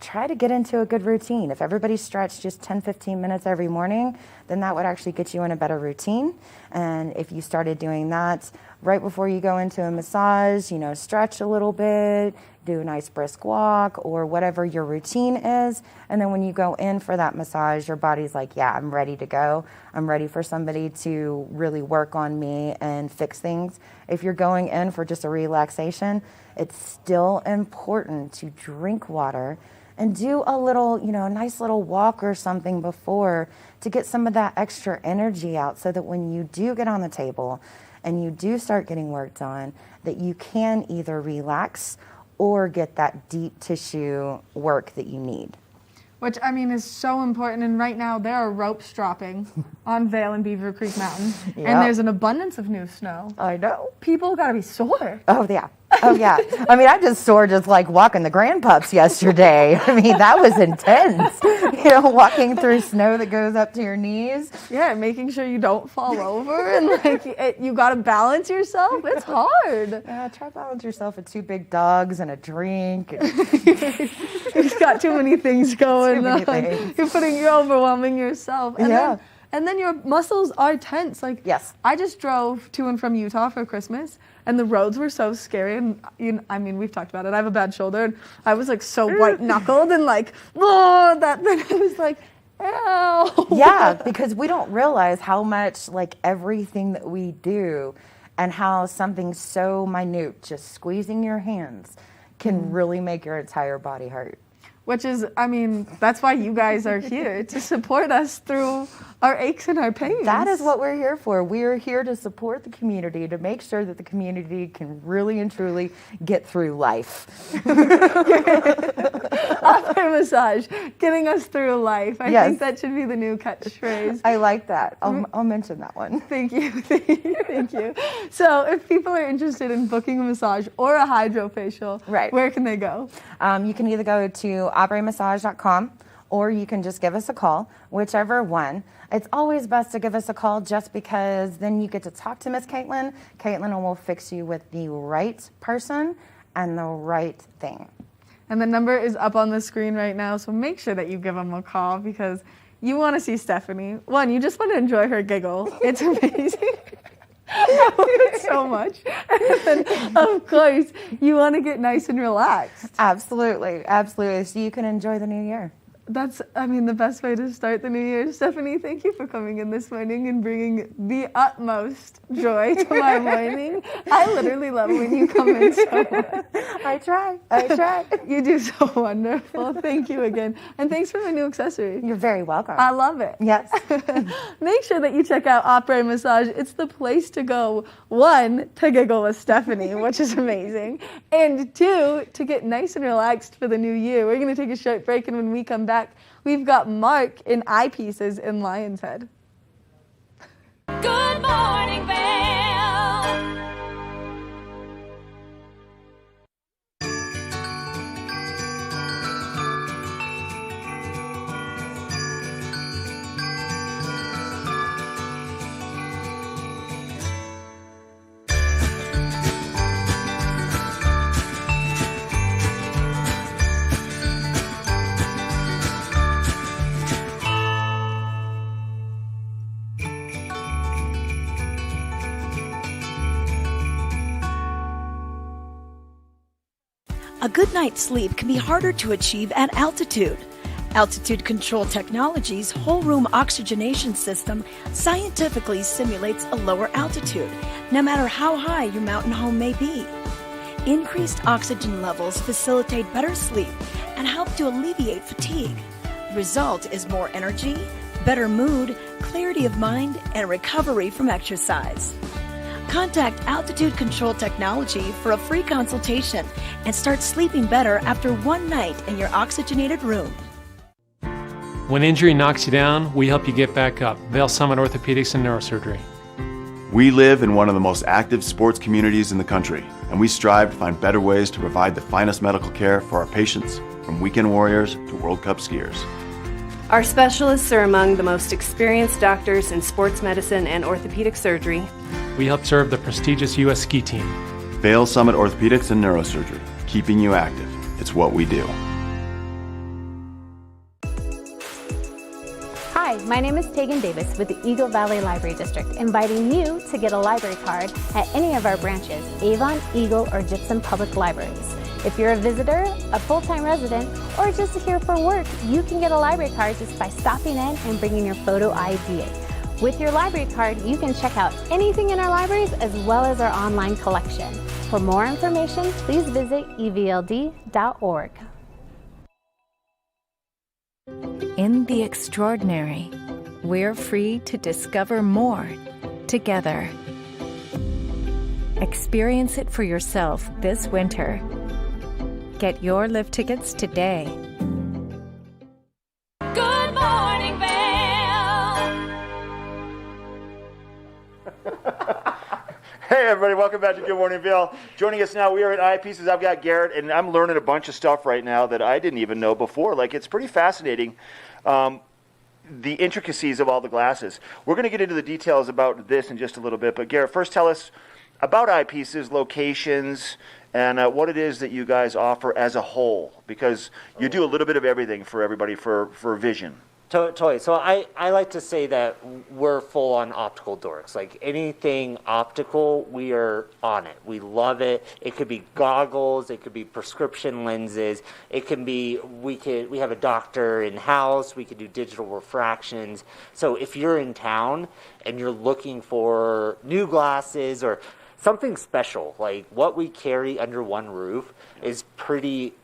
Try to get into a good routine. If everybody stretched just 10-15 minutes every morning, then that would actually get you in a better routine. And if you started doing that right before you go into a massage, stretch a little bit, do a nice brisk walk or whatever your routine is. And then when you go in for that massage, your body's like, yeah, I'm ready to go. I'm ready for somebody to really work on me and fix things. If you're going in for just a relaxation, it's still important to drink water and do a little, a nice little walk or something before to get some of that extra energy out, so that when you do get on the table and you do start getting work done, that you can either relax or get that deep tissue work that you need. Which, is so important. And right now, there are ropes dropping on Vail and Beaver Creek Mountain. Yep. And there's an abundance of new snow. I know. People got to be sore. Oh, yeah. Oh, yeah. I mean, I just saw just like walking the grandpups yesterday. I mean, that was intense. You know, walking through snow that goes up to your knees. Yeah, making sure you don't fall over and like you got to balance yourself. It's hard. Yeah, try to balance yourself with 2 big dogs and a drink. You've got too many things going on. You're overwhelming yourself. And then your muscles are tense. Like, yes. I just drove to and from Utah for Christmas, and the roads were so scary. And I mean, we've talked about it. I have a bad shoulder, and I was like so white knuckled and like, oh, that. Then I was like, ow. Yeah, because we don't realize how much like everything that we do, and how something so minute, just squeezing your hands, can really make your entire body hurt. Which is, I mean, that's why you guys are here, to support us through our aches and our pains. That is what we're here for. We are here to support the community, to make sure that the community can really and truly get through life. Opera massage, getting us through life. I think that should be the new catchphrase. I like that. I'll mention that one. Thank you. Thank you. So if people are interested in booking a massage or a hydrofacial, where can they go? You can either go to operamassage.com, or you can just give us a call, whichever one. It's always best to give us a call, just because then you get to talk to Miss Caitlin. Caitlin will fix you with the right person and the right thing. And the number is up on the screen right now, so make sure that you give them a call, because you want to see Stephanie. One, you just want to enjoy her giggle. It's amazing. I love it so much. And then, of course, you want to get nice and relaxed. Absolutely, absolutely. So you can enjoy the new year. That's, I mean, the best way to start the new year. Stephanie, thank you for coming in this morning and bringing the utmost joy to my morning. I literally love when you come in so much. I try. You do so wonderful. Thank you again. And thanks for the new accessory. You're very welcome. I love it. Yes. Make sure that you check out Opera Massage. It's the place to go. 1, to giggle with Stephanie, which is amazing. And 2, to get nice and relaxed for the new year. We're going to take a short break, and when we come back, we've got Mark in Eyepieces in Lion's Head. Good morning, Vale. A good night's sleep can be harder to achieve at altitude. Altitude Control Technology's whole room oxygenation system scientifically simulates a lower altitude, no matter how high your mountain home may be. Increased oxygen levels facilitate better sleep and help to alleviate fatigue. The result is more energy, better mood, clarity of mind, and recovery from exercise. Contact Altitude Control Technology for a free consultation and start sleeping better after one night in your oxygenated room. When injury knocks you down, we help you get back up. Vail Summit Orthopedics and Neurosurgery. We live in one of the most active sports communities in the country, and we strive to find better ways to provide the finest medical care for our patients, from weekend warriors to World Cup skiers. Our specialists are among the most experienced doctors in sports medicine and orthopedic surgery. We help serve the prestigious U.S. ski team. Vail Summit Orthopedics and Neurosurgery, keeping you active. It's what we do. Hi, my name is Tegan Davis with the Eagle Valley Library District, inviting you to get a library card at any of our branches, Avon, Eagle, or Gypsum Public Libraries. If you're a visitor, a full-time resident, or just here for work, you can get a library card just by stopping in and bringing your photo ID. With your library card, you can check out anything in our libraries as well as our online collection. For more information, please visit evld.org. In the extraordinary, we're free to discover more together. Experience it for yourself this winter. Get your lift tickets today. Good morning, Vale. Hey everybody, welcome back to Good Morning Vail. Joining us now, we are at Eyepieces. I've got Garrett, and I'm learning a bunch of stuff right now that I didn't even know before. Like, it's pretty fascinating, the intricacies of all the glasses. We're going to get into the details about this in just a little bit, but Garrett, first tell us about Eyepieces, locations, and what it is that you guys offer as a whole, because you do a little bit of everything for everybody for vision. Totally. So I like to say that we're full on optical dorks. Like anything optical, we are on it. We love it. It could be goggles. It could be prescription lenses. It can be, we have a doctor in house. We could do digital refractions. So if you're in town and you're looking for new glasses or something special, like what we carry under one roof is pretty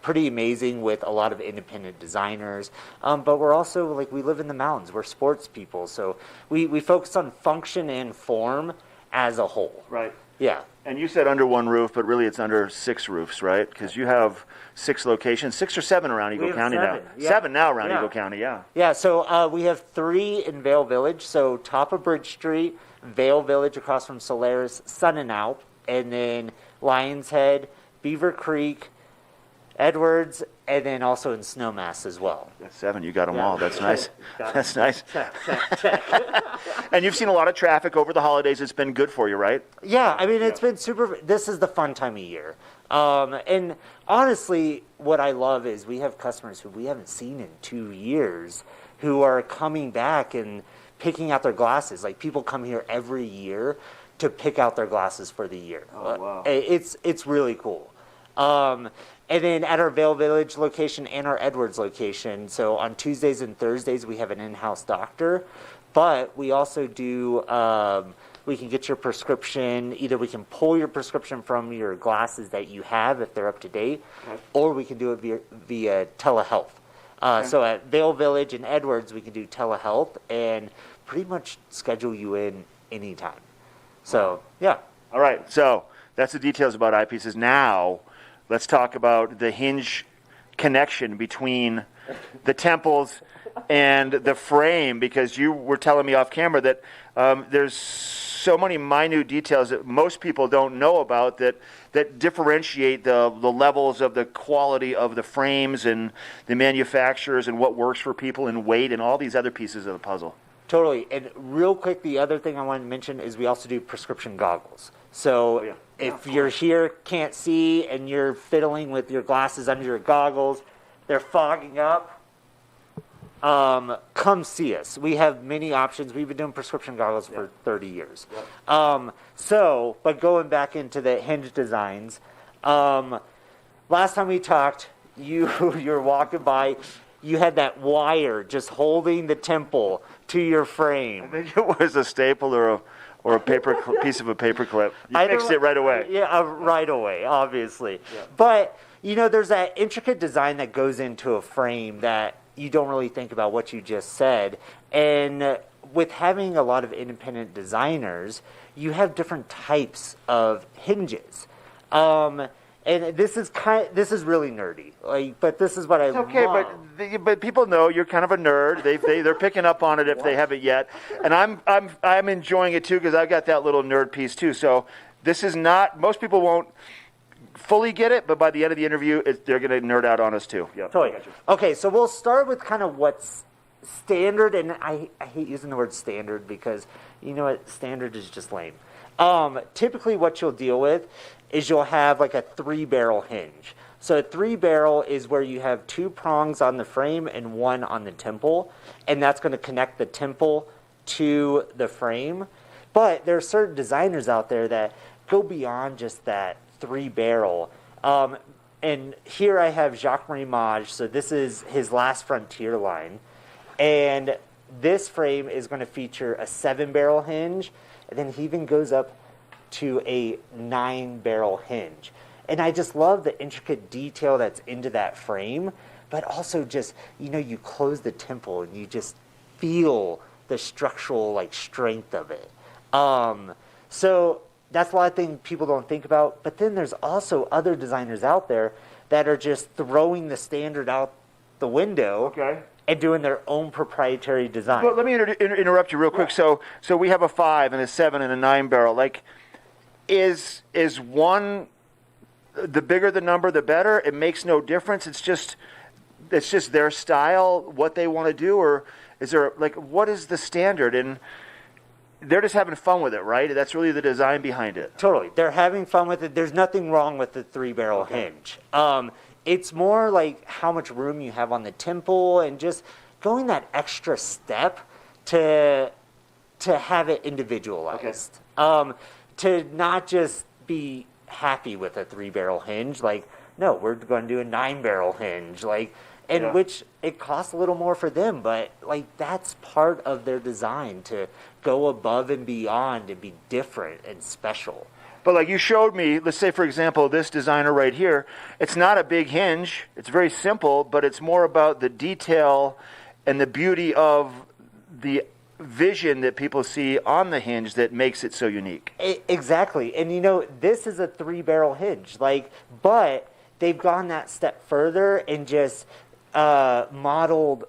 amazing with a lot of independent designers, but we're also, like, we live in the mountains. We're sports people, so we focus on function and form as a whole. Right. Yeah. And you said under one roof, but really it's under 6 roofs, right? Because you have 6 locations, 6 or 7 around Eagle County now. Yeah. 7 now around Eagle County, yeah. Yeah, so we have 3 in Vail Village, so top of Bridge Street, Vail Village across from Solaris, Sun and Alp, and then Lion's Head, Beaver Creek, Edwards, and then also in Snowmass as well. That's 7. You got them all. That's nice. That's nice. Check. And you've seen a lot of traffic over the holidays. It's been good for you, right? Yeah, I mean, it's been super. This is the fun time of year. And honestly, what I love is we have customers who we haven't seen in 2 years who are coming back and picking out their glasses. Like, people come here every year to pick out their glasses for the year. Oh, wow. It's really cool. And then at our Vail Village location and our Edwards location, so on Tuesdays and Thursdays we have an in-house doctor, but we also do, we can get your prescription, either we can pull your prescription from your glasses that you have if they're up to date, or we can do it via telehealth. So at Vail Village and Edwards we can do telehealth and pretty much schedule you in anytime. So, yeah. All right, so that's the details about Eyepieces. Now, let's talk about the Hinge connection between the temples and the frame, because you were telling me off camera that there's so many minute details that most people don't know about that differentiate the levels of the quality of the frames and the manufacturers and what works for people in weight and all these other pieces of the puzzle. Totally. And real quick, the other thing I wanted to mention is we also do prescription goggles. So if you're here, can't see, and you're fiddling with your glasses under your goggles, they're fogging up, come see us. We have many options. We've been doing prescription goggles for 30 years. But going back into the Hinge designs, last time we talked, you were walking by, you had that wire just holding the temple to your frame. I think it was a staple or a piece of a paper clip. You fixed it right away. Yeah, right away, obviously. Yeah. But, there's that intricate design that goes into a frame that you don't really think about what you just said. And with having a lot of independent designers, you have different types of hinges. And this is really nerdy, but this is what I love. Okay, but people know you're kind of a nerd. They're picking up on it if they haven't yet, and I'm enjoying it too because I've got that little nerd piece too. So this is not, most people won't fully get it, but by the end of the interview, they're going to nerd out on us too. Yeah. Totally. Okay, so we'll start with kind of what's standard, and I hate using the word standard because you know what, standard is just lame. Typically, what you'll deal with is you'll have like a 3-barrel hinge. So a 3-barrel is where you have 2 prongs on the frame and 1 on the temple, and that's going to connect the temple to the frame. But there are certain designers out there that go beyond just that 3-barrel. And here I have Jacques-Marie Mage, so this is his Last Frontier line. And this frame is going to feature a 7-barrel hinge, and then he even goes up to a 9-barrel hinge. And I just love the intricate detail that's into that frame, but also just, you close the temple and you just feel the structural strength of it. So that's a lot of things people don't think about, but then there's also other designers out there that are just throwing the standard out the window. And doing their own proprietary design. Well, let me interrupt you real quick. So we have a 5 and a 7 and a 9 barrel. is one, the bigger the number, the better? It makes no difference. It's just their style, what they want to do, or is there like what is the standard? And they're just having fun with it, right? That's really the design behind it. Totally, they're having fun with it. There's nothing wrong with the 3-barrel hinge. It's more like how much room you have on the temple and just going that extra step to have it individualized. To not just be happy with a 3-barrel hinge, like, no, we're going to do a 9-barrel hinge, like, and which it costs a little more for them, but like that's part of their design, to go above and beyond and be different and special. But like you showed me, let's say for example, this designer right here, it's not a big hinge, it's very simple, but it's more about the detail and the beauty of the vision that people see on the hinge that makes it so unique. Exactly. And you know, this is a 3-barrel hinge, like, but they've gone that step further and just modeled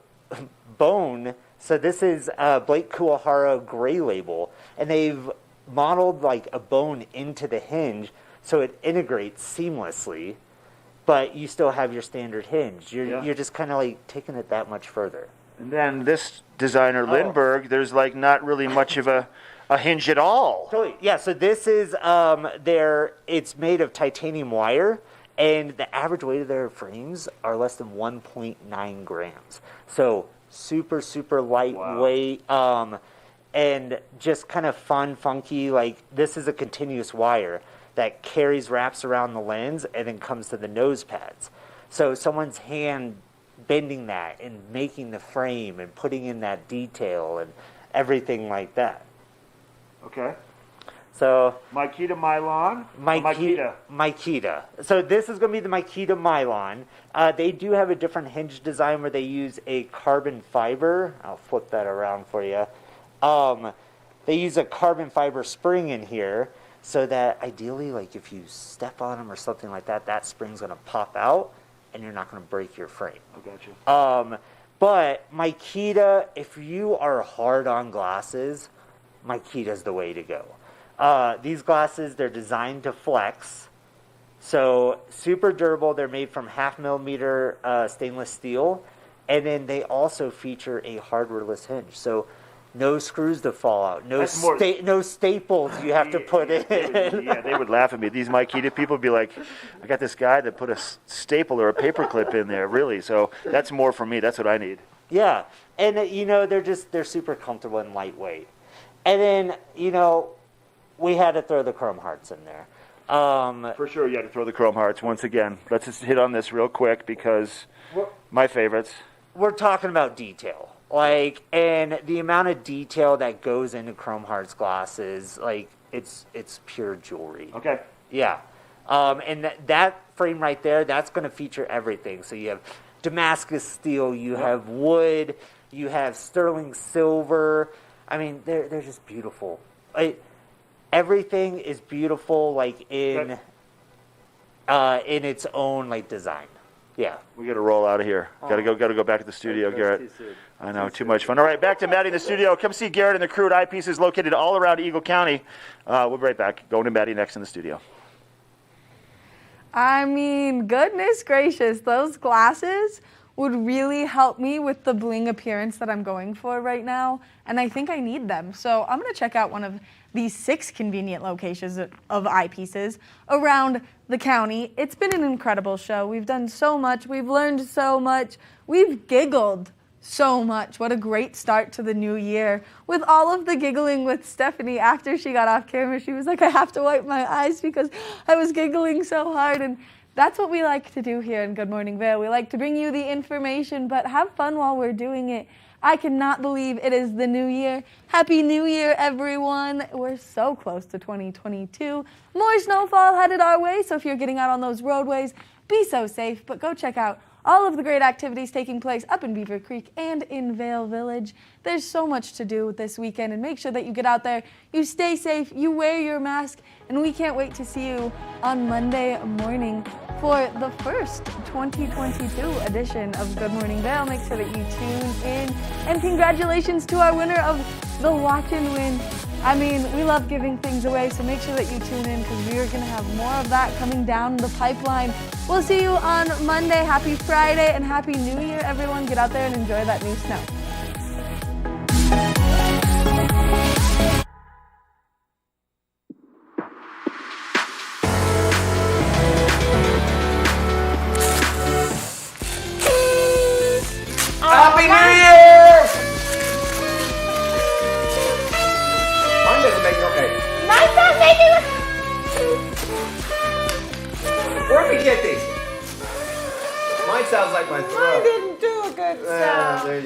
bone. So this is Blake Kuwahara gray label, and they've modeled like a bone into the hinge so it integrates seamlessly, but you still have your standard hinge. You're just kind of like taking it that much further. And then this designer, Lindbergh, there's like not really much of a hinge at all. Totally. Yeah, so this is it's made of titanium wire, and the average weight of their frames are less than 1.9 grams. So super, super lightweight, and just kind of fun, funky. Like, this is a continuous wire that wraps around the lens and then comes to the nose pads. So someone's hand bending that and making the frame and putting in that detail and everything like that. Okay. So Makita Mylon? Makita. So this is going to be the Makita Mylon. They do have a different hinge design where they use a carbon fiber. I'll flip that around for you. They use a carbon fiber spring in here so that ideally, like if you step on them or something like that, that spring's going to pop out and you're not going to break your frame. I got you. But Makita, if you are hard on glasses, Makita's the way to go. These glasses, they're designed to flex. So super durable. They're made from 0.5 millimeter stainless steel. And then they also feature a hardwareless hinge. So no screws to fall out. No staples you have to put in. They would laugh at me. These Makita people would be like, I got this guy that put a staple or a paper clip in there, really. So that's more for me. That's what I need. Yeah. And, you know, they're super comfortable and lightweight. And then, you know, we had to throw the chrome hearts in there. For sure, you had to throw the chrome hearts. Once again, let's just hit on this real quick because my favorites. We're talking about detail. Like, and the amount of detail that goes into chrome hearts glasses, like, it's pure jewelry. Okay. Yeah. And that frame right there, that's going to feature everything. So you have Damascus steel, you have wood, you have sterling silver. I mean, they're just beautiful. Everything is beautiful, like in its own like design. Yeah. We got to roll out of here. Got to go back to the studio, Garrett. I know, too much fun. All right, back to Maddie in the studio. Come see Garrett and the crew at Eyepieces, located all around Eagle County. We'll be right back. Going to Maddie next in the studio. I mean, goodness gracious, those glasses would really help me with the bling appearance that I'm going for right now, and I think I need them. So I'm going to check out one of these 6 convenient locations of Eyepieces around the county. It's been an incredible show. We've done so much. We've learned so much. We've giggled so much. What a great start to the new year. With all of the giggling with Stephanie after she got off camera, she was like, I have to wipe my eyes because I was giggling so hard. And that's what we like to do here in Good Morning Vail. We like to bring you the information, but have fun while we're doing it. I cannot believe it is the new year. Happy New Year, everyone. We're so close to 2022. More snowfall headed our way, so if you're getting out on those roadways, be so safe, but go check out all of the great activities taking place up in Beaver Creek and in Vail Village. There's so much to do this weekend, and make sure that you get out there, you stay safe, you wear your mask, and we can't wait to see you on Monday morning for the first 2022 edition of Good Morning Vail. Make sure that you tune in, and congratulations to our winner of the Watch and Win I mean, we love giving things away, so make sure that you tune in because we are going to have more of that coming down the pipeline. We'll see you on Monday. Happy Friday and Happy New Year, everyone. Get out there and enjoy that new snow. Happy New Year! Mine doesn't make it okay. Mine doesn't make it. Where did we get these? Mine sounds like my throat. Mine didn't do a good job. There you